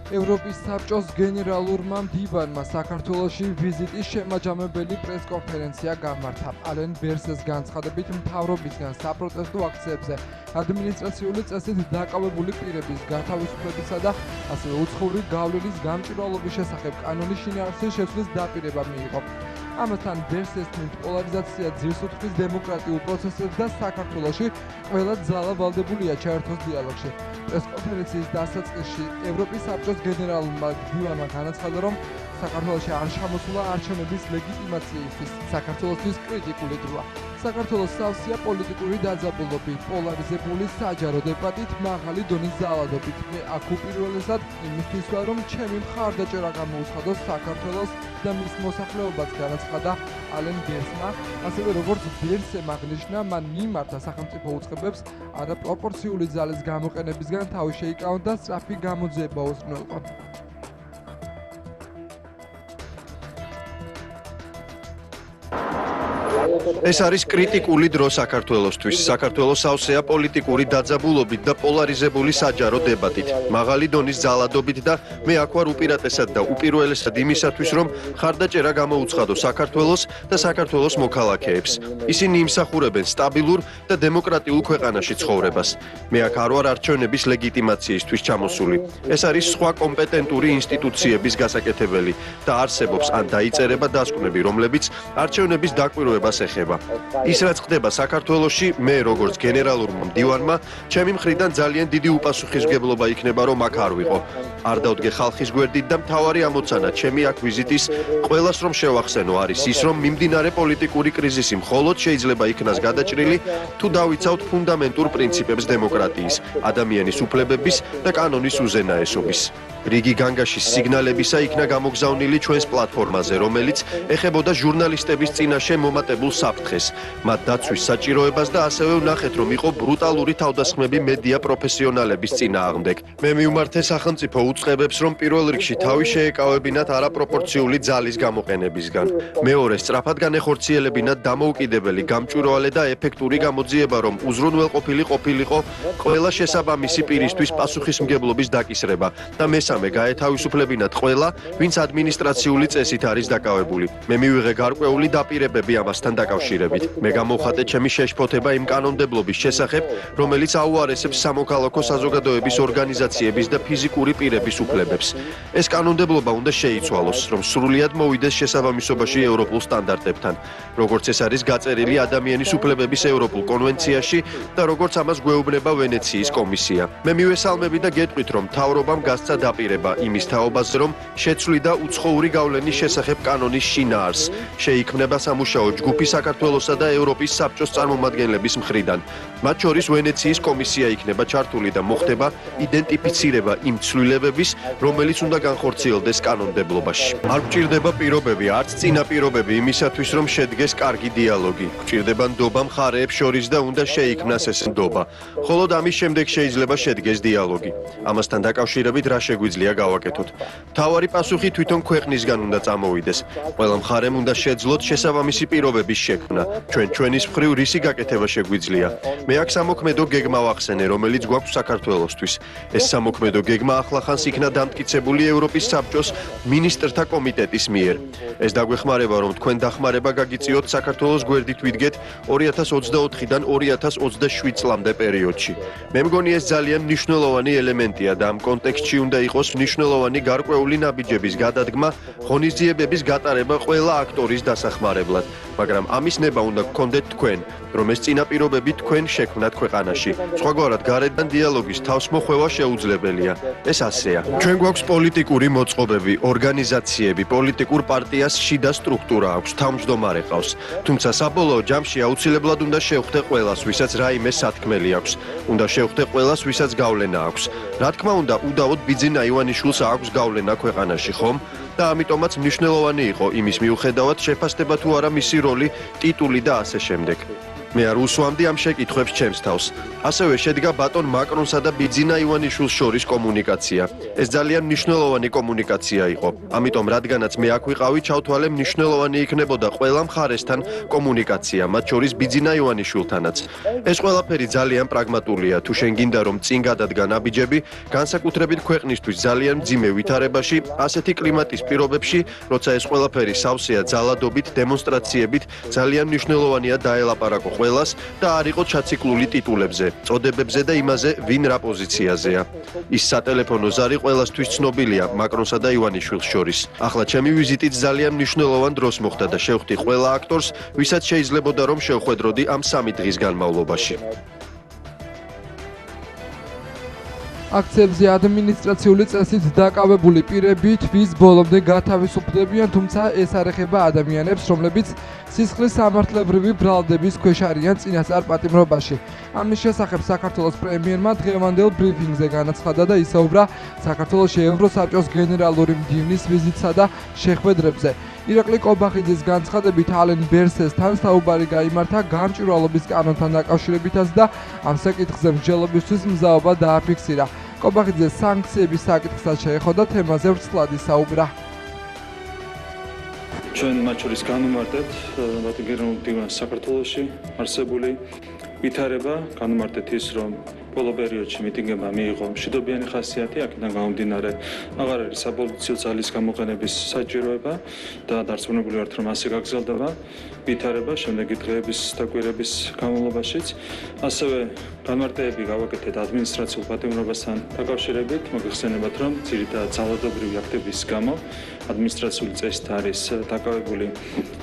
ევროპის საბჭოს გენერალურმა მდივანმა საქართველოში ვიზიტის შემაჯამებელი პრესკონფერენცია გამართა. ალენ ბერსეს განცხადებით მთავრობისგან საპროტესტო აქციებზე ადმინისტრაციული წესით დაკავებული პირების გათავისუფლებისა და ასევე უცხოური გავლენის გამჭვირვალობის შესახებ კანონის შინაარსის შეცვლის დაპირება მიიღო. ამასთან ბერსეს თქმით პოლარიზაცია ძირს უთხრის დემოკრატიულ პროცესებს და საქართველოში ყველა ძალა ვალდებულია ჩაერთოს დიალოგში. პრესკონფერენციის დასაწყისში ევროპის საბჭოს გენერალურმა მდივანმა განაცხადა, რომ საქართველოში არ ჩამოსულა არჩევნების ლეგიტიმაციისთვის საქართველოსთვის კრიტიკული დროა. საქართველოს სავსეა პოლიტიკური დაძაბულობით, პოლარიზებული საჯარო დებატით, მაღალი დონის ძალადობით. მე აქ უპირველესად იმისთვის ვარ, რომ ჩემი მხარდაჭერა გამოუცხადოს საქართველოს და მის მოსახლეობაც, განაცხადა ალენ ბერსმა. ასევე როგორც ბერსემ აღნიშნა, მან მიმართა სახელმწიფო უწყებებს არაპროპორციული ძალის გამოყენებისგან თავი შეიკავონ და სწრაფი გამოძიება უზრუნველყო. ეს არის კრიტიკული დრო საქართველოსთვის. საქართველოს სავსეა პოლიტიკური დაძაბულობით და პოლარიზებული საჯარო დებატით, მაღალი დონის ძალადობით და მე აქ ვარ უპირატესად და უპირველესად იმისათვის, რომ მხარდაჭერა გამოუცხადო საქართველოს და საქართველოს მოქალაქეებს. ისინი იმსახურებენ სტაბილურ და დემოკრატიულ ქვეყანაში ცხოვრებას. მე აქ არ ვარ არჩევნების ლეგიტიმაციისთვის ჩამოსული. ეს არის სხვა კომპეტენტური ინსტიტუციების გასაკეთებელი და არსებობს ან დაიწერება დასკვნები, რომლებიც არჩევნების დაკვირვებას ეხება. ის რაც ხდება საქართველოში, მე როგორც გენერალურმა მდივანმა, ჩემი მხრიდან ძალიან დიდი უპასუხისმგებლობა იქნება, რომ აქ არ ვიყო. არ დავდგე ხალხის გვერდით და მთავარი ამოცანა ჩემი აქ ვიზიტის ყველას რომ შევახსენო არის ის, რომ მიმდინარე პოლიტიკური კრიზისი მხოლოდ შეიძლება იქნას გადაჭრილი, თუ დავიცავთ ფუნდამენტურ პრინციპებს დემოკრატიის, ადამიანის უფლებების და კანონის უზენაესობის. რიგი განგაშის სიგნალებისა იქნა გამოგზავნილი ჩვენს პლატფორმაზე, რომელიც ეხებოდა ჟურნალისტების წინაშე მომატებულ საფრთხეს, მათ დაცვის საჭიროებას და ასევე ვნახეთ, რომ იყო ბრუტალური თავდასხმები მედია პროფესიონალების წინააღმდეგ. მე მივმართე სახელმწიფო უწყებებს, რომ პირველ რიგში თავი შეეკავებინათ არაპროპორციული ძალის გამოყენებისგან. მეორე, სწრაფად განეხორციელებინათ დამოუკიდებელი, გამჭვირვალე და ეფექტური გამოძიება, რომ უზრუნველყოფილი ყოფილიყო ყველა შესაბამისი პირისთვის პასუხისმგებლობის დაკისრება და მესამე, გაეთავისუფლებინათ ყველა, ვინც ადმინისტრაციული წესით არის დაკავებული. მე მივიღე გარკვეული დაპირებები ამასთან დაკავშირებით. მე გამოვხატე ჩემი შეშფოთება იმ კანონმდებლობის შესახებ, რომელიც აუარესებს სამოქალაქო საზოგადოების ორგანიზაციების და ფიზიკური პირების უფლებებს. ეს კანონმდებლობა უნდა შეიცვალოს, რომ სრულიად მოვიდეს შესაბამისობაში ევროპულ სტანდარტებთან, როგორც ეს არის გაწერილი ადამიანის უფლებების ევროპულ კონვენციაში და როგორც ამას გვეუბნება ვენეციის კომისია. მე მივესალმები და გეტყვით, რომ მთავრობამ გასცა დაპირება იმის თაობაზე, რომ შეცვლიდა უცხოური გავლენის შესახებ კანონის შინაარსს. შეიქმნება სამუშაო ჯგუფი საქართველოსა და ევროპის საბჭოს წარმომადგენლების მხრიდან. მათ შორის ვენეციის კომისია იქნება ჩართული და მოხდება იდენტიფიცირება იმ ცვლილებების, რომელიც უნდა განხორციელდეს კანონმდებლობაში. არ გვჭირდება პირობები, არც წინაპირობები იმისათვის, რომ შედგეს კარგი დიალოგი. გვჭირდება ნდობა მხარეებს შორის და უნდა შეიქმნას ეს ნდობა. მხოლოდ ამის შემდეგ შეიძლება შედგეს დიალოგი. ამასთან დაკავშირებით რა შეგვიძლია გავაკეთოთ? მთავარი პასუხი თვითონ ქვეყნისგან უნდა წამოვიდეს. ყველა მხარემ უნდა შეძლოთ შესაბამისი პირობების შექმნა. ჩვენის მხრივ რისი გაკეთება შეგვიძლია? მე აქ სამოქმედო გეგმა ვახსენე, რომელიც გვაქვს საქართველოსთვის. ეს სამოქმედო გეგმა ახლახანს იქნა დამტკიცებული ევროპის საბჭოს მინისტრთა კომიტეტის მიერ. ეს დაგვეხმარება, რომ თქვენ დახმარება გაგიწიოთ საქართველოს გვერდით ვიდგეთ 2024-დან 2027 წლამდე პერიოდში. მე მგონი ეს ძალიან მნიშვნელოვანი ელემენტია და ამ კონტექსტში უნდა იყოს მნიშვნელოვანი გარკვეული ნაბიჯების გადადგმა, ღონისძიებების გატარება ყველა აქტორის დასახმარებლად, მაგრამ ამის ნება უნდა გქონდეთ თქვენ, რომ ეს წინაპირობები თქვენ შექმნათ ქვეყანაში. სხვაგვარად გარედან დიალოგის თავს მოხვევა შეუძლებელია. ეს ასეა. ჩვენ გვაქვს პოლიტიკური მოწყობები, ორგანიზაციები, პოლიტიკურ პარტიას შიდა სტრუქტურა აქვს, თავმჯდომარე ყავს. თუმცა საბოლოო ჯამში აუცილებლად უნდა შევხვდე ყველას, ვისაც რაიმე სათქმელი აქვს. უნდა შევხვდე ყველას, ვისაც გავლენა აქვს. რა თქმა უნდა, უდავოდ ბიძინა ივანიშვილს აქვს გავლენა ქვეყანაში, ხომ? და ამიტომაც მნიშვნელოვანი იყო იმის მიუხედავად შეფასდება თუ არა მისი როლი, ტიტული და ასე შემდეგ. მე არ უსვამდი ამ შეკითხვებს ჩემს თავს. ასევე შედგა ბატონ მაკრონსა და ბიძინა ივანიშვილს შორის კომუნიკაცია. ეს ძალიან მნიშვნელოვანი კომუნიკაცია იყო. ამიტომ რადგანაც მე აქ ვიყავი, ჩავთვალე მნიშვნელოვანი იქნებოდა ყველა მხარესთან კომუნიკაცია, მათ შორის ბიძინა ივანიშვილთანაც. ეს ყველაფერი ძალიან პრაგმატულია. თუ შენ გინდა რომ წინ გადადგან აბიჯები, განსაკუთრებით ქვეყნისთვის ძალიან მძიმე ვითარებაში, ასეთი კლიმატის პირობებში, როცა ეს ყველაფერი სავსეა ძალადობით, დემონსტრაციებით, ძალიან მნიშვნელოვანია დაელაპარაკო ყველას და არ იყო ჩაციკლული ტიტულებზე, წოდებებზე და იმაზე, ვინ რა პოზიციაზეა. ის სატელეფონო ზარი ყველასთვის ცნობილია მაკრონსა და ივანიშვილს შორის. ახლა ჩემი ვიზიტით ძალიან მნიშვნელოვან დროს მოხდა და შევხვდი ყველა აქტორს, ვისაც შეიძლებოდა რომ შევხვედროდი ამ 3 დღის განმავლობაში. აქციებზე ადმინისტრაციული წესით დაკავებული პირები თვის ბოლომდე გათავისუფლებიან, თუმცა ეს არ ეხება ადამიანებს, რომლებიც სისხლის სამართლებრივი ბრალდების ქვეშ არიან წინასწარ პატიმრობაში. ამის შესახებ საქართველოს პრემიერმა დღევანდელ ბრიფინგზე განაცხადა და ისაუბრა საქართველოში ევროსაბჭოს გენერალური მდივნის ვიზიტსა და შეხვედრებზე. ირაკლი კობახიძის განცხადებით ალენ ბერსესთან საუბარი გაიმართა გამჭვირვალობის კანონთან დაკავშირებითაც და ამ საკითხზე მსჯელობისთვის მზაობა დააფიქსირა. კობახიძე სანქციების საკითხსაც შეეხო და თემაზე ვრცლად ისაუბრა. ჩვენ მათ შორის განვმარტეთ ბატონ გენერალურ მდივანს საქართველოში არსებული ვითარება, განვმარტეთ ის, რომ ბოლო პერიოდში მიტინგებმა მიიღო მშვიდობიანი ხასიათი, აქედან გამომდინარე აღარ არის საპოლიციო ძალის გამოყენების საჭიროება და დარწმუნებული ვართ, რომ ასე გაგრძელდება ვითარება შემდეგი დღეების და კვირების განმავლობაშიც. ასევე განმარტებები გავაკეთეთ ადმინისტრაციულ პატიმრობასთან დაკავშირებით, მოგეხსენებათ, რომ ძირითადად ძალადობრივი აქტების გამო ადმინისტრაციული წესით არის დაკავებული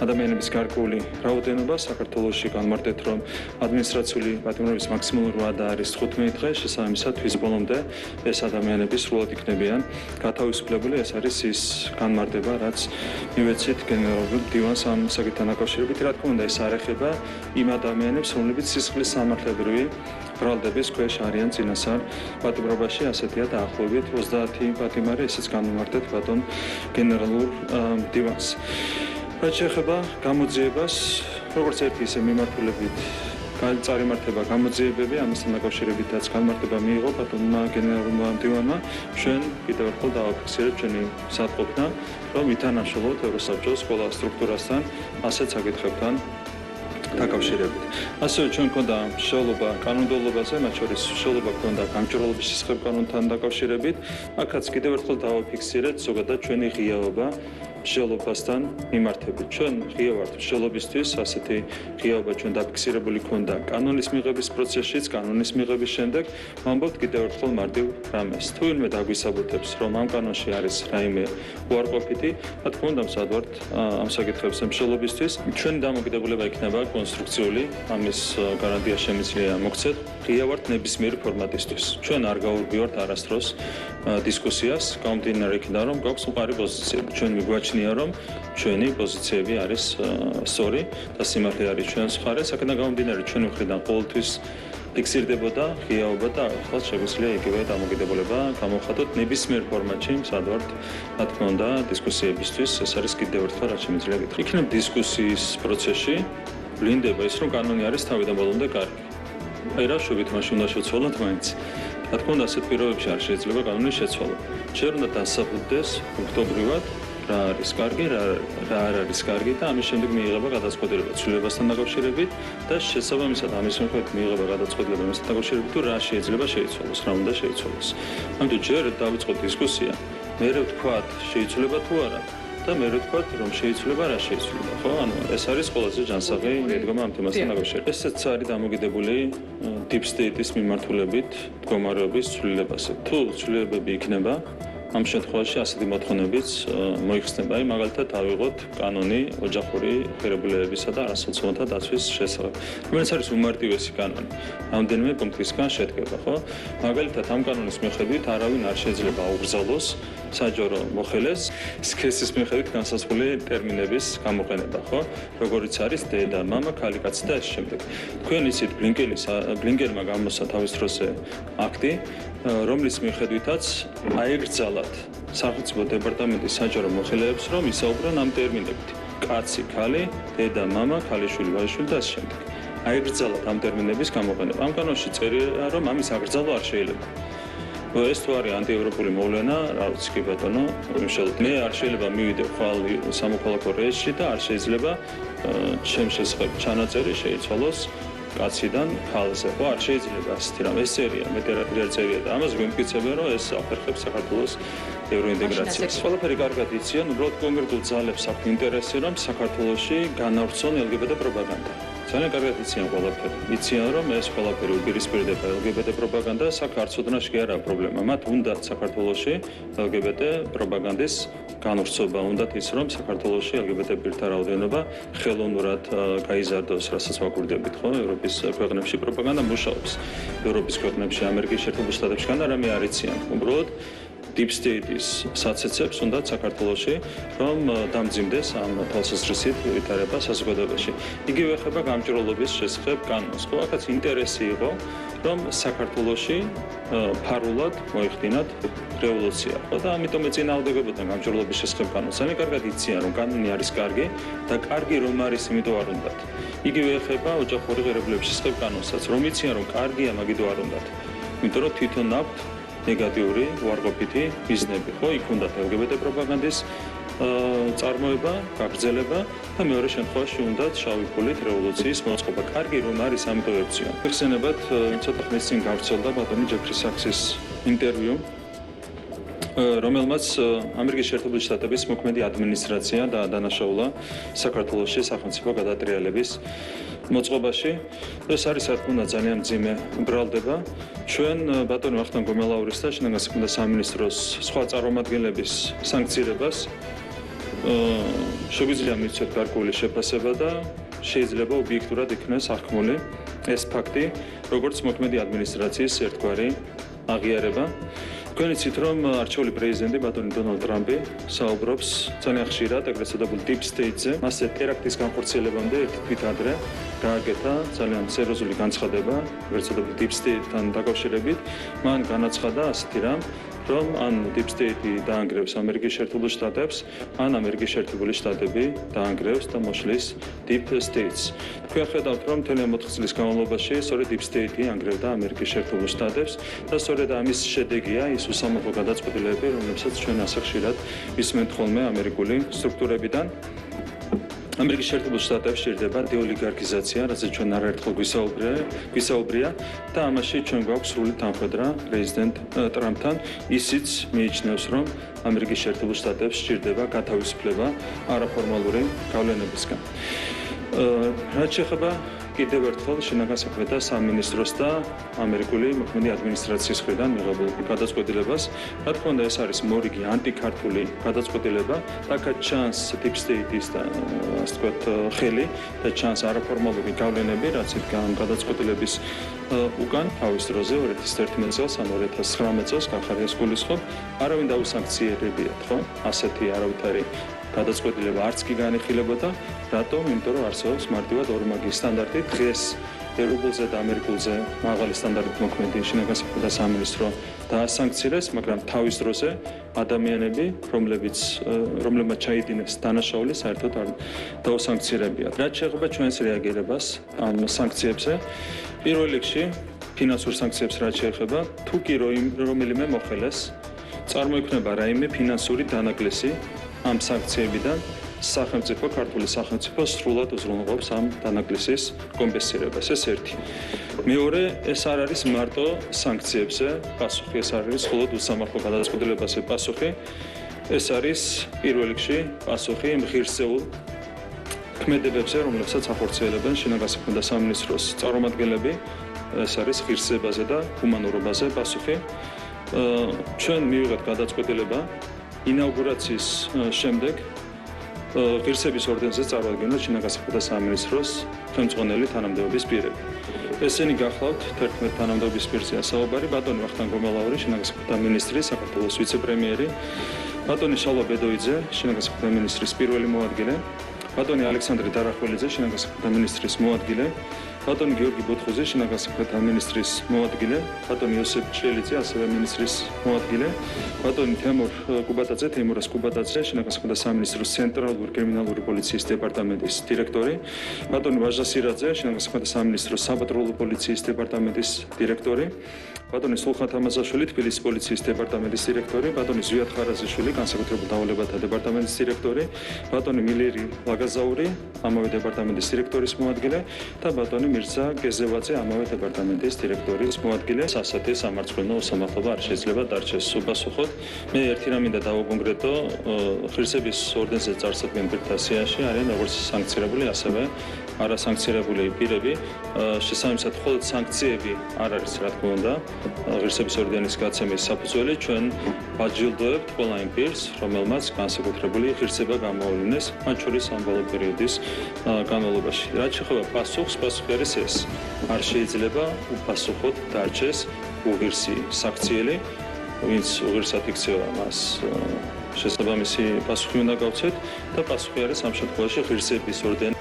ადამიანების გარკვეული რაოდენობა. საქართველოში განმარტეთ, რომ ადმინისტრაციული პატიმრობის მაქსიმალური ვადა არის 15 დღე, შესაბამისად თვის ბოლომდე ეს ადამიანები სრულად იქნებიან გათავისუფლებული. ეს არის ის განმარტება, რაც მივეცით გენერალურ მდივანს ამ საკითხთან დაკავშირებით. რა თქმა უნდა, ეს არ ეხება იმ ადამიანებს, რომლებიც სისხლის სამართლებრივი ბრალდების ქვეშ არიან წინასწარ პატიმრობაში, ასეთია დაახლოებით 30 პატიმარი, ესეც განმარტეთ ბატონ გენერალურ მდივანს. რაც შეეხება გამოძიებას, როგორც ერთი ისე მიმართულებით წარიმართება გამოძიებები, ამასთან დაკავშირებითაც განმარტება მიიღო ბატონმა გენერალურმა მდივანმა. ჩვენ კიდევ ერთხელ დავაფიქსირებთ ჩვენი სათყოფნა, რომ ვითანამშრომლობთ ევროსაბჭოს ყველა სტრუქტურასთან ასეთ საკითხებთან დაკავშირებით. ასევე ჩვენ გვქონდა მსჯელობა კანონმდებლობაზე, მათ შორის მსჯელობა გვქონდა გამჭვირვალობის შესახებ კანონთან დაკავშირებით. აქაც კიდევ ერთხელ დავაფიქსირეთ ზოგადად ჩვენი ღიაობა მსჯელობასთან მიმართებით. ჩვენ ღია ვართ მსჯელობისთვის, ასეთი ღიაობა ჩვენ დაფიქსირებული ქონდა კანონის მიღების პროცესშიც, კანონის მიღების შემდეგ ვამბობთ კიდევ ერთხელ მარტივ რამეს. თუ ვინმე დაგვისაბუთებს, რომ ამ კანონში არის რაიმე უარყოფითი, რა თქმა უნდა მზად ვართ ამ საკითხებზე მსჯელობისთვის. ჩვენი დამოკიდებულება იქნება კონსტრუქციული, ამის გარანტია შემიძლია მოგცეთ. ღია ვართ ნებისმიერი ფორმატისთვის. ჩვენ არ გავურბივართ არასდროს დისკუსიას, გამომდინარე იქიდან, რომ გვაქვს უყარი პოზიციები. ჩვენ მიგვაჩნია, რომ ჩვენი პოზიციები არის სწორი და სიმართლე არის ჩვენს მხარეს. აქედან გამომდინარე, ჩვენი მხრიდან ყოველთვის ფიქსირდებოდა ღიაობა და ახლა შეგვიძლია იგივე დამოკიდებულება გამოვხატოთ ნებისმიერ ფორმატში, მზად ვართ, რა თქმა უნდა, დისკუსიებისთვის. ეს არის კიდევ ერთხელ რაც შემიძლია გითხრათ. იქნებ დისკუსიის პროცესში ვლინდება ის, რომ კანონი არის თავიდან ბოლომდე კარგი. აი რა შვებით მაშინ უნდა შევცვალოთ მაინც. რა თქმა უნდა, ასეთ პირობებში არ შეიძლება კანონის შეცვალა. ჯერ უნდა დასაბუთდეს ფაქტობრივად რა არის კარგი, რა არ არის კარგი და ამის შემდეგ მიიღება გადაწყვეტილება ცვლილებასთან დაკავშირებით და შესაბამისად ამის მიხედვით მიიღება გადაწყვეტილება იმასთან დაკავშირებით, თუ რა შეიძლება შეიცვალოს, რა უნდა შეიცვალოს. ამიტომ ჯერ დავიწყოთ დისკუსია, მერე ვთქვათ, შეიცვლება თუ არა და მერე ვთქვათ, რომ შეიცვლება, რა შეიცვლება, ხო? ანუ ეს არის ყველაზე ჯანსაღი მიდგომა ამ თემასთან დაკავშირებით. ესეც არის დამოკიდებული deep state-ის მიმართულებით მდგომარეობის ცვლილებაზე. თუ ცვლილებები იქნება, ამ შემთხვევაში ასეთი მოთხოვნებიც მოიხსნება, მაგალითად ავიღოთ კანონი ოჯახური ღირებულებებისა და არასოციალურთა დაცვის შესახებ. რომელიც არის უმარტივესი კანონი. რამდენიმე პუნქტისგან შედგება, ხო? მაგალითად ამ კანონის მიხედვით არავინ არ შეიძლება აუგზავნოს საჯარო მოხელეს სქესის მიხედვით განსაზღვრული ტერმინების გამოყენება, ხო? როგორიც არის დედა, მამა, ქალი, კაცი და ეს შემდეგ. თქვენ იცით ბლინკენმა გამოსცა თავის დროზე აქტი, რომლის მიხედვითაც აეგრძალათ სახელმწიფო დეპარტამენტის საჯარო მოხელეებს, რომ ისაუბრონ ამ ტერმინებით. კაცი, ქალი, დედა, მამა, ქალიშვილი, ვაჟიშვილი და ამ შემდეგ. აიგრძალა ამ ტერმინების გამოყენება. ამ კანონში წერია, რომ ამის აგრძალვა არ შეიძლება. ეს თუ არის ანტიევროპული მოვლენა, რა ვიცი კი ბატონო, უშუალოდ მე არ შეიძლება მივიდე ხვალ სამოქალაქო რეესტრში და არ შეიძლება ჩემ შესახებ ჩანაწერი შეიცვალოს კაციდან ხალხზე. ხო, არ შეიძლება ასეთი რამ. ეს წერია, მეტერაპია წერია და ამას გვემტკიცებენ, რომ ეს აფერხებს საქართველოს ევროინტეგრაციას. ყველაფერი კარგად იციან, უბრალოდ კონკრეტულ ძალებს აქვს ინტერესი, რომ საქართველოში განავრცონ LGBT პროპაგანდა. ძალიან კარგად იციან ყველაფერი. იციან, რომ ეს ყველაფერი უპირისპირდება LGBT პროპაგანდას, აქ არც ოდნავ კი არა პრობლემა. მათ უნდათ საქართველოში LGBT პროპაგანდის განვრცობა, უნდათ ის, რომ საქართველოში LGBT პირთა რაოდენობა ხელოვნურად გაიზარდოს, რასაც ვაკვირდებით, ხო? ევროპის ქვეყნებში პროპაგანდა მუშაობს. ევროპის ქვეყნებში, ამერიკის შეერთებულ შტატებშიგან და რამე არ იციან. უბრალოდ deep state-ის საცეცებს უნდათ საქართველოში, რომ დამძიმდეს ამ თვალსაზრისით ვითარება საზოგადოებაში. იგივე ეხება გამჭრელობის შესახებ კანონს. ხო, აქაც ინტერესი იყო, რომ საქართველოში ფარულად მოიხდინათ რევოლუცია. ხო, და ამიტომ ეწინააღმდეგებოდნენ გამჭრელობის შესახებ კანონს. ძალიან კარგად იციან, რომ კანონი არის კარგი და კარგი რომ არის, იმიტომ არ უნდათ. იგივე ეხება ოჯახური ღირებულების შესახებ კანონსაც, რომ იციან, რომ კარგია, მაგითო არ უნდათ. იმიტომ რომ თვითონ აქვთ ნეგატიური უარყოფითი მიზნები, ხო, იქ უნდა LGBT პროპაგანდის წარმოება, გაგრძელება და მეორე შემთხვევაში უნდა შავი ფულით რევოლუციის მოწყობა. კარგი რომ არის, ამიტომ ებრძვიან. ხსენებათ, ცოტა ხნის წინ გავრცელდა ბატონი ჯეფრი საქსის ინტერვიუ, რომელმაც ამერიკის შეერთებული შტატების მოქმედი ადმინისტრაცია დაადანაშაულა საქართველოში სახელმწიფო გადატრიალების მოწყობაში. ეს არის რა თქმა უნდა ძალიან მძიმე ბრალდება. ჩვენ ბატონი ვახტანგ გომელაურის და შინაგან საქმეთა სამინისტროს სხვა წარმომადგენლების სანქცირებას შეგვიძლია მივცეთ გარკვეული შეფასება და შეიძლება ობიექტურად იქნას აღქმული ეს ფაქტი, როგორც მოქმედი ადმინისტრაციის ერთგვარი აღიარება. თქვენ იცით, რომ არჩეული პრეზიდენტი ბატონი დონალდ ტრამპი საუბრობს ძალიან ხშირად ეგრეთ წოდებულ deep state-ზე, მასზე ტერაქტის განხორციელებამდე ერთი თვით ადრე გააკეთა ძალიან სერიოზული განცხადება ეგრეთ წოდებულ deep state-თან დაკავშირებით. მან განაცხადა ასეთი რამ, რომ ან deep state-ი დაანგრევს ამერიკის შეერთებულ შტატებს, ან ამერიკის შეერთებული შტატები დაანგრევს და მოშლის deep state-ს. თქვენ ხედავთ, რომ მთელი 4 წლის განმავლობაში სწორედ deep state-ი ანგრევდა ამერიკის შეერთებულ შტატებს და სწორედ ამის შედეგია ის უსამართლო გადაწყვეტილებები, რომლებსაც ჩვენ ასე ხშირად ვისმენთ ხოლმე ამერიკული სტრუქტურებიდან. ამერიკის შეერთებულ შტატებში ჭირდება დეოლიგარქიზაცია, რასაც ჩვენ არაერთხელ გვისაუბრია და ამაში ჩვენ გვაქვს სრული თანხმედრა პრეზიდენტ ტრამპთან. ისიც მიიჩნევს, რომ ამერიკის შეერთებულ შტატებში ჭირდება გათავისუფლება არაფორმალური გავლენებისგან. რაც შეეხება კიდევ ერთხელ შინაგან საქმეთა სამინისტროს და ამერიკული მოქმედი ადმინისტრაციის მხრიდან მიღებულ გადაწყვეტილებას, რა თქმა უნდა, ეს არის მორიგი ანტიქართული გადაწყვეტილება, რაკაც ჩანს deep state-ის და ასე ვთქვათ ხელი და ჩანს არაფორმალური გავლენები, რაც იდგა გადაწყვეტილების უკან თავის დროზე 2011 წელს ან 2019 წელს კახარიას გულისხმობ, არავინ დაუსანქციერებიათ, ხო? ასეთი არავითარი გადაწყვეტილება არც კი განიხილებოდა. რატომ? იმიტომ რომ არსებობს მარტივად ორმაგი სტანდარტი. დღეს ევროპულზე და ამერიკულზე მაღალი სტანდარტით მოქმედი შინაგან საქმეთა სამინისტრო დაასანქცირეს, მაგრამ თავის დროზე ადამიანები, რომლებმაც ჩაიდინეს დანაშაული, საერთოდ არ დაუსანქცირებიათ. რაც შეეხება ჩვენს რეაგირებას ამ სანქციებზე, პირველ რიგში ფინანსურ სანქციებს რაც შეეხება, თუ კი რომელიმე მოხელეს წარმოიქმნება რაიმე ფინანსური დანაკლისი ამ სანქციებიდან, ქართული სახელმწიფო სრულად უზრუნველყოფს ამ დანაკლისის კომპენსირებას. ეს ერთი. მეორე, ეს არ არის მარტო სანქციებზე პასუხი, ეს არის მხოლოდ უსამართლო გადაწყვეტილებაზე პასუხი. ეს არის პირველ რიგში პასუხი იმ ღირსეულ ქმედებებზე, რომლებსაც ახორციელებენ შინაგან საქმეთა სამინისტროს წარმომადგენლები. ეს არის ღირსებაზე და ჰუმანურობაზე პასუხი. ჩვენ მივიღეთ გადაწყვეტილება ინაუგურაციის შემდეგ ღირსების ორდენზე წარმოადგენდა შინაგან საქმეთა სამინისტროს ხელმძღვანელი თანამდებობის პირები. ესენი გახლავთ 11 თანამდებობის პირზეა საუბარი, ბატონი ვახტანგ გომელაური, შინაგან საქმეთა მინისტრი, საქართველოს ვიცე-პრემიერი, ბატონი შალვა ბედოიძე, შინაგან საქმეთა მინისტრის პირველი მოადგილე, ბატონი ალექსანდრე დარახველიძე, შინაგან საქმეთა მინისტრის მოადგილე, ბატონი გიორგი ბოთხუძე, შინაგან საქმეთა მინისტრის მოადგილე, ბატონი იოსებ ჭრელიძე, ასევე მინისტრის მოადგილე, ბატონი თეიმურაზ კუბატაძე, შინაგან საქმეთა სამინისტროს ცენტრალური კრიმინალური პოლიციის დეპარტამენტის დირექტორი, ბატონი ვაჟა სირაძე, შინაგან საქმეთა სამინისტროს საპატრულო პოლიციის დეპარტამენტის დირექტორი, ბატონი სულხან თამაზაშვილი, თბილისის პოლიციის დეპარტამენტის დირექტორი, ბატონი ზვიად ხარაზიშვილი, განსაკუთრებულ დავალებათა დეპარტამენტის დირექტორი, ბატონი მილერი ლაგაზაური, ამავე დეპარტამენტის დირექტორის მოადგილე და ბატონი მირზა გეზევაძე, ამავე დეპარტამენტის დირექტორის მოადგილე. ასეთი სამართლიანო უსამართლობა არ შეიძლება დარჩეს. უპასუხოდ, მე ერთი რამ მინდა დავაკონკრეტო, ღირსების ორდენზე წარსადგენ პირთა სიაში არიან როგორც სანქცირებული, ასევე არასანქცირებული პირები. შესაბამისად, მხოლოდ სანქციები არ არის, რა თქმა უნდა, ღირსების ორდენის გაცემის საფუძველი. ჩვენ ვაჯილდოებთ ყველა იმ პირს, რომელმაც განსაკუთრებული ღირსება გამოავლინეს, მათ შორის სამბოლო პერიოდის განმავლობაში. რაც შეეხება პასუხს, პასუხი არის ეს. არ შეიძლება უპასუხოდ დარჩეს უღირსი საქციელი, ვინც უღირსად იქცევა მას შესაბამისი პასუხი უნდა გავცეთ და პასუხი არის ამ შემთხვევაში ღირსების ორდენი.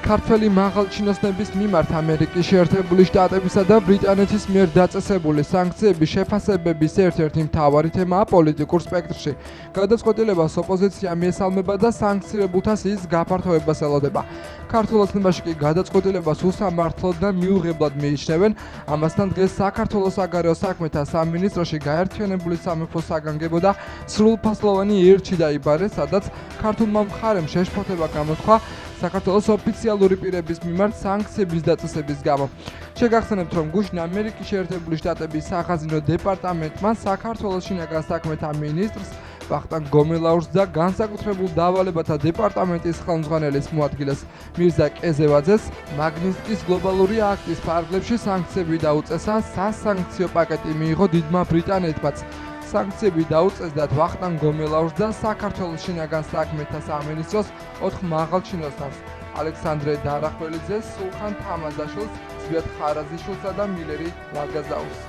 ქართველი მაღალჩინოსნების მიმართ ამერიკის შეერთებული შტატებისა და ბრიტანეთის მიერ დაწესებული სანქციების შეფასებების ერთ-ერთი მთავარი თემაა პოლიტიკურ სპექტრში. გადაწყვეტილებას ოპოზიცია მიესალმება და სანქცირებულთა სიის გაფართოებას ელოდება. ქართულ ოცნებაში კი გადაწყვეტილებას უსამართლოდ და მიუღებლად მიიჩნევენ. ამასთან დღეს საქართველოს საგარეო საქმეთა სამინისტროში გაერთიანებული სამეფოს საგანგებო და სრულფასოვანი ელჩი დაიბარეს, სადაც ქართულმა მხარემ შეშფოთება გამოთქვა საქართველოს ოფიციალური პირების მიმართ სანქციების დაწესების გამო. შეგახსენებთ, რომ გუშინ ამერიკის შეერთებული შტატების სახაზინო დეპარტამენტმა საქართველოს შინაგან საქმეთა მინისტრს ვახტანგ გომელაურს და განსაკუთრებულ დავალებათა დეპარტამენტის ხელმძღვანელის მოადგილეს მირზა კეზევაძეს მაგნიტსკის გლობალური აქტის ფარგლებში სანქციები დაუწესა. სასანქციო პაკეტი მიიღო დიდმა ბრიტანეთმაც. სანქციები დაუწესდათ ვახტანგ გომელაურს და საქართველოს შინაგან საქმეთა სამინისტროს 4 მაღალჩინოსნებს: ალექსანდრე დარახველიძეს, სულხან თამაზაშვილს, ზვიად ხარაზიშვილსა და მილერი ლაგაზაურს.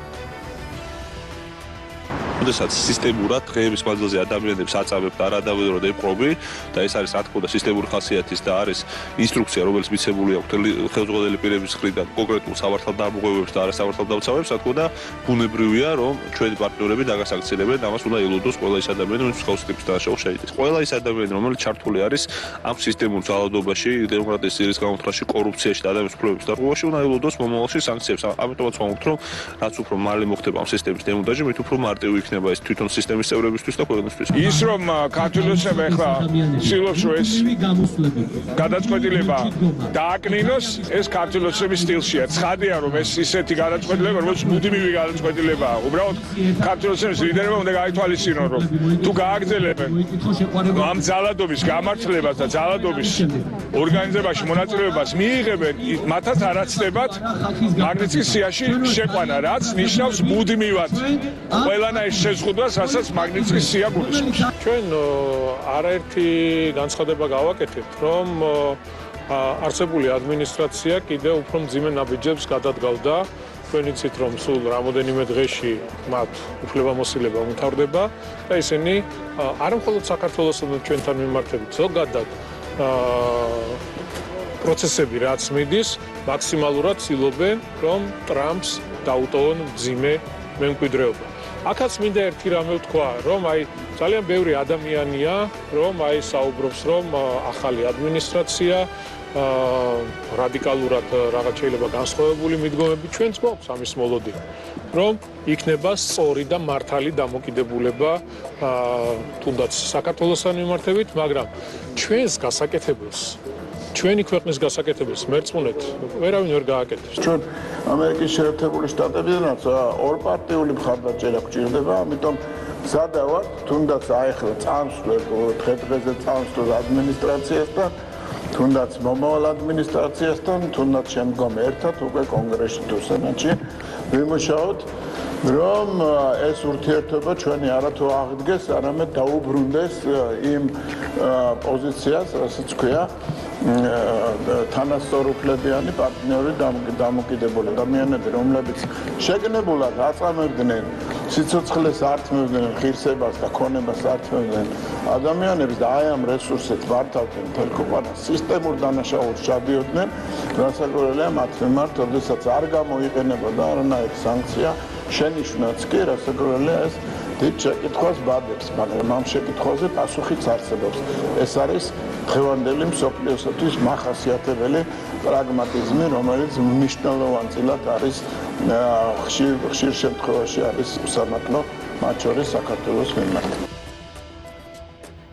როდესაც სისტემურად დღეების მანძილზე ადამიანებს აწამებთ არადავიდროდ ეპყრობი და ეს არის რა თქმა უნდა სისტემური ხასიათის და არის ინსტრუქცია, რომელიც მიცემული აქვს ხელმძღვანელი პირების მხრიდან კონკრეტულ სამართალ დამუღებებს და არასამართალ დამცავებს, რა თქმა უნდა, ბუნებრივია, რომ ჩვენი პარტნიორები დაგასანქცირებენ, ამას უნდა ილოდოს ყველა ის ადამიანი, ვინც ხელს ტიპის დანაშაულს შეიტანს. ყველა ის ადამიანი, რომელიც ჩართული არის ამ სისტემურ ძალადობაში, დემოკრატიის ძირის გამოთხრაში, კორუფციაში და ადამიანის უფლებების დარღვევაში, უნდა ილოდოს მომავალში სანქციებს. ამიტომაც ვამბობთ, რომ რაც უფრო მალე მოხდება ამ სისტემის დემონტაჟი, მით უფრო მარტივი იქნება ეს თვითონ სისტემის წევრებისთვის და ქვეყნისთვის. ის რომ ქართველებმა ახლა ცდილობს რომ ეს გადაწყვეტილება დააკნინოს, ეს ქართველების სტილშია. ცხადია რომ ეს ისეთი გადაწყვეტილება, როგორც მუდმივი გადაწყვეტილებაა. უბრალოდ ქართველების ლიდერებმა უნდა გაითვალისწინონ, რომ თუ გააგრძელებენ ამ ძალადობის გამართლებას და ძალადობის ორგანიზებაში მონაწილეობას მიიღებენ, მათაც არ აცდებათ მაგნიტსკის სიაში შეყვანა, რაც ნიშნავს მუდმივად ყველანაირ შეზღუდვას, რასაც მაგნიტსკის სია გულისხმობს. ჩვენ არაერთი განცხადება გავაკეთებთ, რომ არსებული ადმინისტრაცია კიდევ უფრო მძიმე ნაბიჯებს გადადგავდა. თქვენ იცით, რომ სულ რამოდენიმე დღეში მათ უფლებამოსილება უმთავრდება და ისინი არა მხოლოდ საქართველოსთან და ჩვენთან მიმართებით, ზოგადად პროცესები რაც მიდის, მაქსიმალურად ცდილობენ, რომ ტრამპს დაუტოვონ მძიმე მემკვიდრეობა. აქაც მინდა ერთი რამე ვთქვა, რომ ძალიან ბევრი ადამიანია, რომ საუბრობს, რომ ახალი ადმინისტრაცია რადიკალურად რაღაც შეიძლება განსხვავებული მიდგომები ჩვენც გვაქვს ამის მოლოდინი, რომ იქნება სწორი და მართალი დამოკიდებულება თუნდაც საქართველოსთან მიმართებით, მაგრამ ჩვენს გასაკეთებელს ჩვენი ქვეყნის გასაკეთებელს მერწმუნეთ ვერავინ ვერ გააკეთებს. ჩვენ ამერიკის შეერთებული შტატებიდანაც ორპარტიული მხარდაჭერა გვჭირდება, ამიტომ სადავართ თუნდაც ახლა წამსვლელ დღე-დღეზე წამსვლელ ადმინისტრაციასთან, თუნდაც მომავალ ადმინისტრაციასთან, თუნდაც შემდგომ ერთად უკვე კონგრესში თუ სენატში ვიმუშაოთ, რომ ეს ურთიერთობა ჩვენი არათუ აღდგეს, არამედ დაუბრუნდეს იმ პოზიციას, რასაც ქვია თანასწორუფლებიანი პარტნიორი დამოკიდებული ადამიანები, რომლებიც შეგნებულად აწამებდნენ სიცოცხლეს ართმევდნენ, ღირსებას და ქონებას ართმევდნენ ადამიანებს და აი ამ რესურსებს მართავდნენ მთელ ქვეყანას, სისტემურ დანაშაულს ჩადიოდნენ, რასაკვირველია მათ მიმართ, როდესაც არ გამოიყენებოდა არანაირი სანქცია, შენიშვნაც კი, რასაკვირველია ეს დიდ შეკითხვას ბადებს, მაგრამ ამ შეკითხვაზე პასუხიც არსებობს. ეს არის დღევანდელი მსოფლიოსათვის მახასიათებელი პრაგმატიზმი, რომელიც მნიშვნელოვანწილად არის ხშირ შემთხვევაში არის უსამართლო, მათ შორის საქართველოს მიმართ.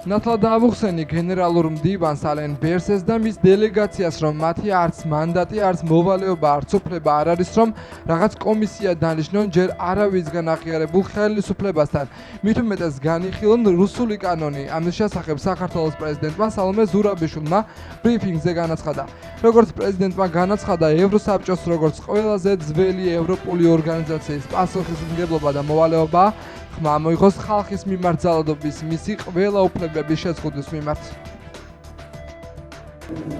ნათლად ავუხსენი გენერალურ მდივანს ალენ ბერსეს და მის დელეგაციას, რომ მათი არც მანდატი, არც მოვალეობა, არც უფლება არ არის, რომ რაღაც კომისია დანიშნონ ჯერ არავისგან აღიარებულ ხელისუფლებასთან. მით უმეტეს განიხილონ რუსული კანონი. ამის შესახებ საქართველოს პრეზიდენტმა სალომე ზურაბიშვილმა ბრიფინგზე განაცხადა. როგორც პრეზიდენტმა განაცხადა, ევროსაბჭოს როგორც ყველაზე ძველი ევროპული ორგანიზაციის პასუხისმგებლობა და მოვალეობა ხმა მოიღოს ხალხის მიმართ ძალადობის მისი ყველა უფლებების შეზღუდვის მიმართ.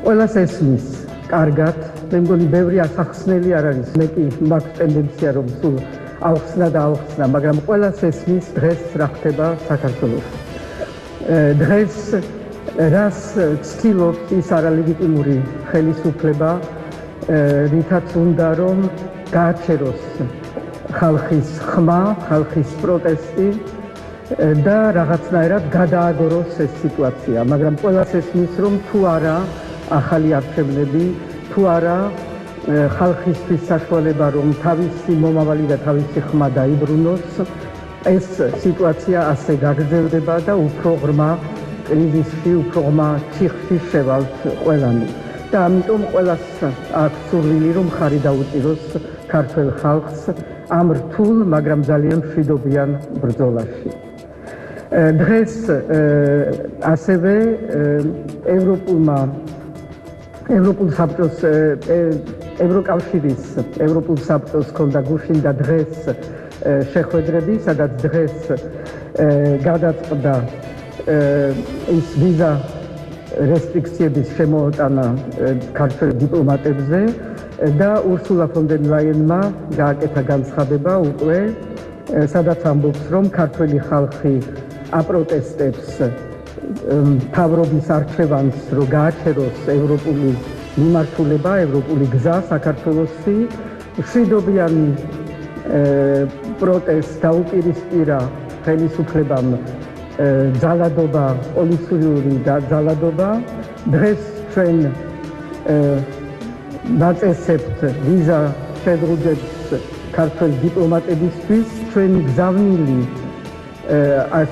ყველას ესმის კარგად, მე მგონი ბევრი ასახსნელი არ არის, მე კი მაქვს ტენდენცია რომ სულ ავხსნა, მაგრამ ყველას ესმის დღეს რა ხდება საქართველოში. დღეს რას ცდილობს ის არალეგიტიმური ხელისუფლება, რითაც უნდა რომ გააჩეროს ხალხის ხმა, ხალხის პროტესტი და რაღაცნაირად გადააგოროს ეს სიტუაცია, მაგრამ ყველას ესმის რომ თუ არა ახალი არჩევნები, თუ არა ხალხისთვის საშუალება რომ თავისი მომავალი და თავისი ხმა დაიბრუნოს, ეს სიტუაცია ასე გაგრძელდება და უფრო ღრმა კრიზისში, უფრო ღრმა ჩიხში შევალთ ყველანი. და ამიტომ ყველას აქვს სურვილი რომ ხარი დაუჭიროს ქართველ ხალხს ამ რთულ, მაგრამ ძალიან მშვიდობიან ბრძოლაში. დღეს ასევე ევროპულ საბჭოს ევროკავშირის ევროპულ საბჭოს ქონდა გუშინდა დღეს შეხვედრები, სადაც დღეს გადაწყდა ის ვიზა რესტრიქციების შემოუტანა ქართველ დიპლომატებზე და ურსულა ფონ დერ ლაიენმა გააკეთა განცხადება უკვე, სადაც ამბობს, რომ ქართველი ხალხი აპროტესტებს მთავრობის არჩევანს, რომ გააჩეროს ევროპული მიმართულება, ევროპული გზა საქართველოსი, მშვიდობიანი პროტესტს დაუპირისპირა ხელისუფლებამ ძალადობა, პოლიციური და ძალადობა. დღეს ჩვენ დაწესებთ ვიზა შეზღუდვებს ქართველ დიპლომატებისთვის, ჩვენი გზავნილი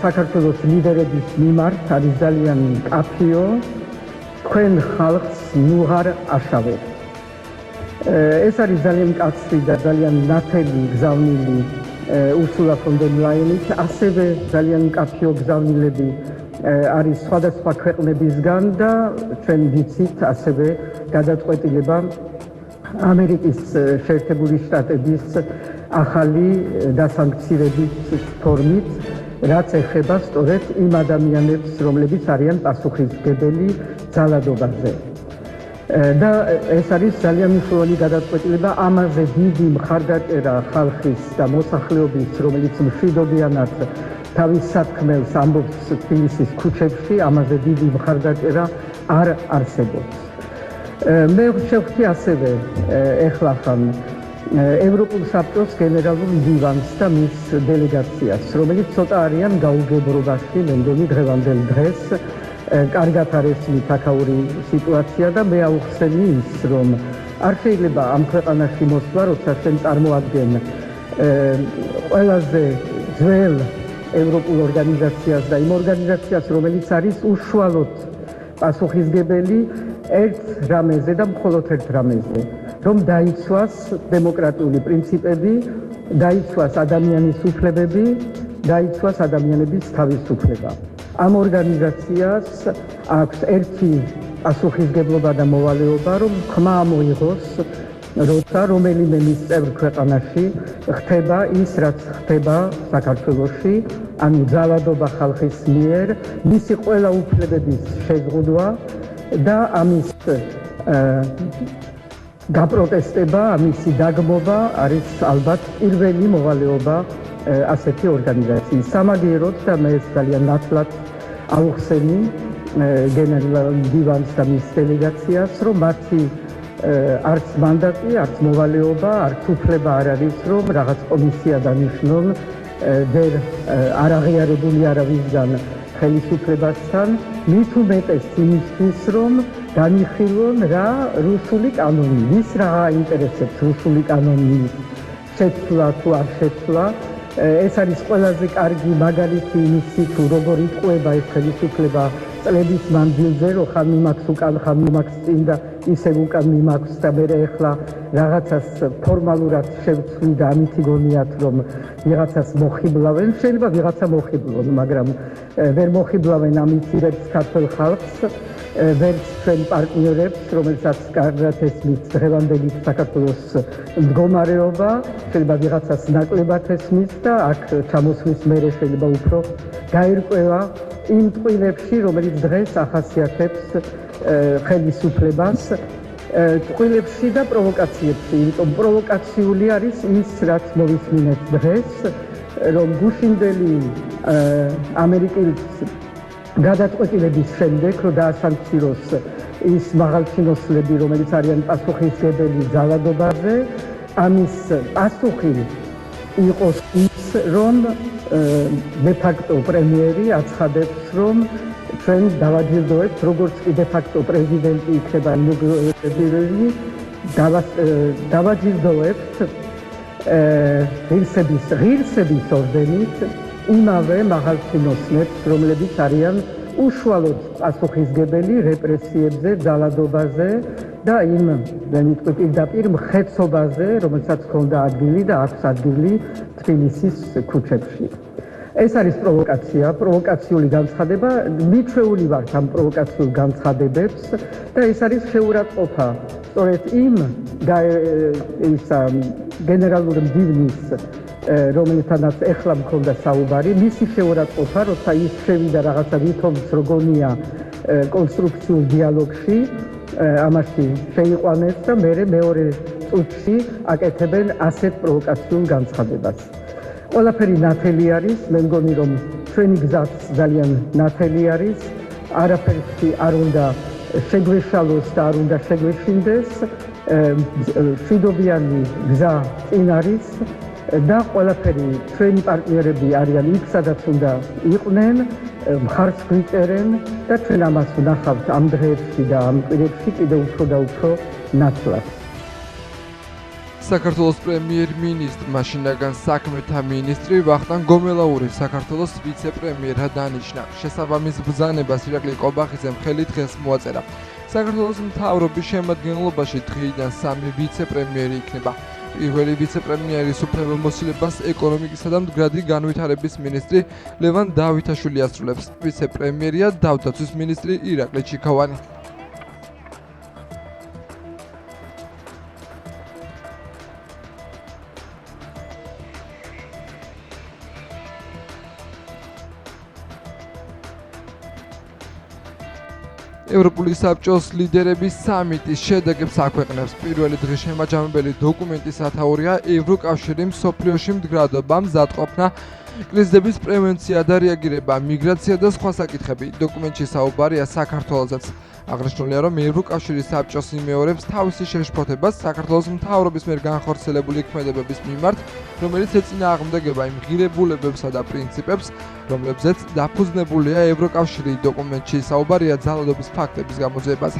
საქართველოს ლიდერების მიმართ არის ძალიან მკაფიო, თქვენ ხალხს ნუღარ აშავებთ. ეს არის ძალიან მკაცრი და ძალიან ნათელი გზავნილი ურსულა ფონ დერ ლაიენის, ასევე ძალიან მკაფიო გზავნილები არის სხვადასხვა ქვეყნებისგან და ჩვენ ვიცით ასევე გადაწყვეტილება ამერიკის შეერთებული შტატების ახალი დასანქცირების ფორმით, რაც ეხება სწორედ იმ ადამიანებს, რომლებიც არიან პასუხისმგებელი ძალადობაზე. და ეს არის ძალიან მნიშვნელოვანი გადაწყვეტილება, ამაზე დიდი მხარდაჭერა ხალხის და მოსახლეობის, რომელიც მშვიდობიანად თავის სათქმელს ამბობს თბილისის ქუჩებში, ამაზე დიდი მხარდაჭერა არ არსებობს. მე შევხვდი ასევე ეხლახან ევროპულ საბჭოს გენერალურ მდივანს და მის დელეგაციას, რომელიც ცოტა არიან გაუგებრობაში, მე მგონი დღევანდელ დღეს კარგად არის მითაქაური სიტუაცია და მე აუხსენი ის, რომ არ შეიძლება ამ ქვეყანაში მოსვლა, როცა შენ წარმოადგენ ყველაზე ძველ ევროპულ ორგანიზაციას და იმ ორგანიზაციას, რომელიც არის უშუალოდ პასუხისმგებელი ერთ რამეზე და მხოლოდ ერთ რამეზე, რომ დაიცვას დემოკრატიული პრინციპები, დაიცვას ადამიანის უფლებები, დაიცვას ადამიანების თავისუფლება. ამ ორგანიზაციას აქვს ერთი პასუხისმგებლობა და მოვალეობა, რომ ხმა მოიღოს, როცა რომელიმე მის წევრ ქვეყანაში ხდება ის, რაც ხდება საქართველოში, ანუ ძალადობა ხალხის მიერ, მისი ყველა უფლებების შეზღუდვა და ამის გაპროტესტება, ამისი დაგმობა არის ალბათ პირველი მოვალეობა ასეთი ორგანიზაციის. სამაგიეროდ და მე ძალიან ნათლად ავუხსენი გენერალ დივანს და მის დელეგაციას, რომ მათი არც მანდატი, არც მოვალეობა, არც უფლება არ არის, რომ რაღაც კომისია დანიშნონ ვერ არაღიარებული არავისგან ხელისუფლებასთან, მით უმეტეს იმისთვის, რომ განიხილონ რა რუსული კანონი, ვის რა აინტერესებს რუსული კანონის შეცვლა თუ არ შეცვლა. ეს არის ყველაზე კარგი მაგალითი იმისი, თუ როგორ იტყუება ეს ხელისუფლება წლების მანძილზე, რომ ხან მიმაქვს უკან, ხან მიმაქვს წინ და ისევ უკან მიმაქვს და მე ეხლა რაღაცას ფორმალურად შევცვლი და ამითი გონიათ, რომ ვიღაცას მოხიბლავენ. შეიძლება ვიღაცა მოხიბლონ, მაგრამ ვერ მოხიბლავენ ამით ვერც ქართულ ხალხს, ვერც ჩვენ პარტნიორებს, რომელსაც კარგად ესმის დღევანდელი საქართველოს მდგომარეობა, შეიძლება ვიღაცას ნაკლებად ესმის და აქ ჩამოსვლის მერე შეიძლება უფრო გაირკვევა იმ ტყუილებში, რომელიც დღეს ახასიათებს ხელისუფლებას, ტყუილებში და პროვოკაციებში. იმიტომ პროვოკაციული არის ის, რაც მოვისმინეთ დღეს, რომ გუშინდელი ამერიკის გადაწყვეტილების შემდეგ, რომ დაასანქციროს ის მაღალჩინოსლები, რომელიც არიან პასუხისმგებელი ძალადობაზე, ამის პასუხი იყოს ის, რომ დე-ფაქტო პრემიერი აცხადებს, რომ ჩვენ დავაჯილდოებთ, როგორც კი დე-ფაქტო პრეზიდენტი იქნება ინოგრირებული, დავაჯილდოებთ ღირსების ორდენით იმავე მაღალჩინოსნებს, რომლებიც არიან უშუალოდ პასუხისმგებელი რეპრესიებზე, ძალადობაზე და იმ პირდაპირ მხეცობაზე, რომელსაც ჰქონდა ადგილი და აქვს ადგილი თბილისის ქუჩებში. ეს არის პროვოკაცია, პროვოკაციული განცხადება, მიჩვეული ვართ ამ პროვოკაციულ განცხადებებს და ეს არის შეურაცხყოფა სწორედ იმ გენერალურ მდივნის, რომელთანაც ეხლა მქონდა საუბარი, მისი შეურაცხყოფა, როცა ის შევიდა რაღაცა ვითომს როგონია კონსტრუქციულ დიალოგში, ამაში შეიყვანეს და მერე მეორე წუთში აკეთებენ ასეთ პროვოკაციულ განცხადებას. ყველაფერი ნათელი არის, მე მგონი რომ ჩვენი გზაც ძალიან ნათელი არის, არაფერში არ უნდა შეგვეშალოს და არ უნდა შეგვეშინდეს, მშვიდობიანი გზა წინ არის და ყველაფერი ჩვენი პარტნიორები არიან იქ, სადაც უნდა იყვნენ, მხარს გვიწერენ და ჩვენ ამას ვნახავთ ამ დღეებში და ამ კვირებში კიდევ უფრო და უფრო ნათლად. საქართველოს პრემიერ-მინისტრმა შინაგან საქმეთა მინისტრი ვახტანგ გომელაური საქართველოს ვიცე-პრემიერად დანიშნა. შესაბამის ბრძანებას ირაკლი კობახიძემ ხელი დღეს მოაწერა. საქართველოს მთავრობის შემადგენლობაში დღეიდან 3 ვიცე-პრემიერი იქნება. პირველი ვიცე-პრემიერის უფლებამოსილებას ეკონომიკისა და მდგრადი განვითარების მინისტრი ლევან დავითაშვილი ასრულებს. ვიცე-პრემიერია თავდაცვის მინისტრი ირაკლი ჩიქოვანი. ევროპული საბჭოს ლიდერების სამიტის შედეგებს აქვეყნებს. პირველი დღის შემაჯამებელი დოკუმენტის სათაურია ევროკავშირი მსოფლიოში მდგრადობა, მზადყოფნა, კრიზისების პრევენცია და რეაგირება, მიგრაცია და სხვა საკითხები. დოკუმენტში საუბარია საქართველოსაც. აღნიშნულია, რომ ევროკავშირის საბჭოს იმეორებს თავისი შეშფოთებას საქართველოს მთავრობის მიერ განხორციელებული ქმედებების მიმართ, რომელიც ეწინააღმდეგება იმ ღირებულებებსა და პრინციპებს, რომლებზეც დაფუძნებულია ევროკავშირი. დოკუმენტში საუბარია ძალადობის ფაქტების გამოძიებაზე.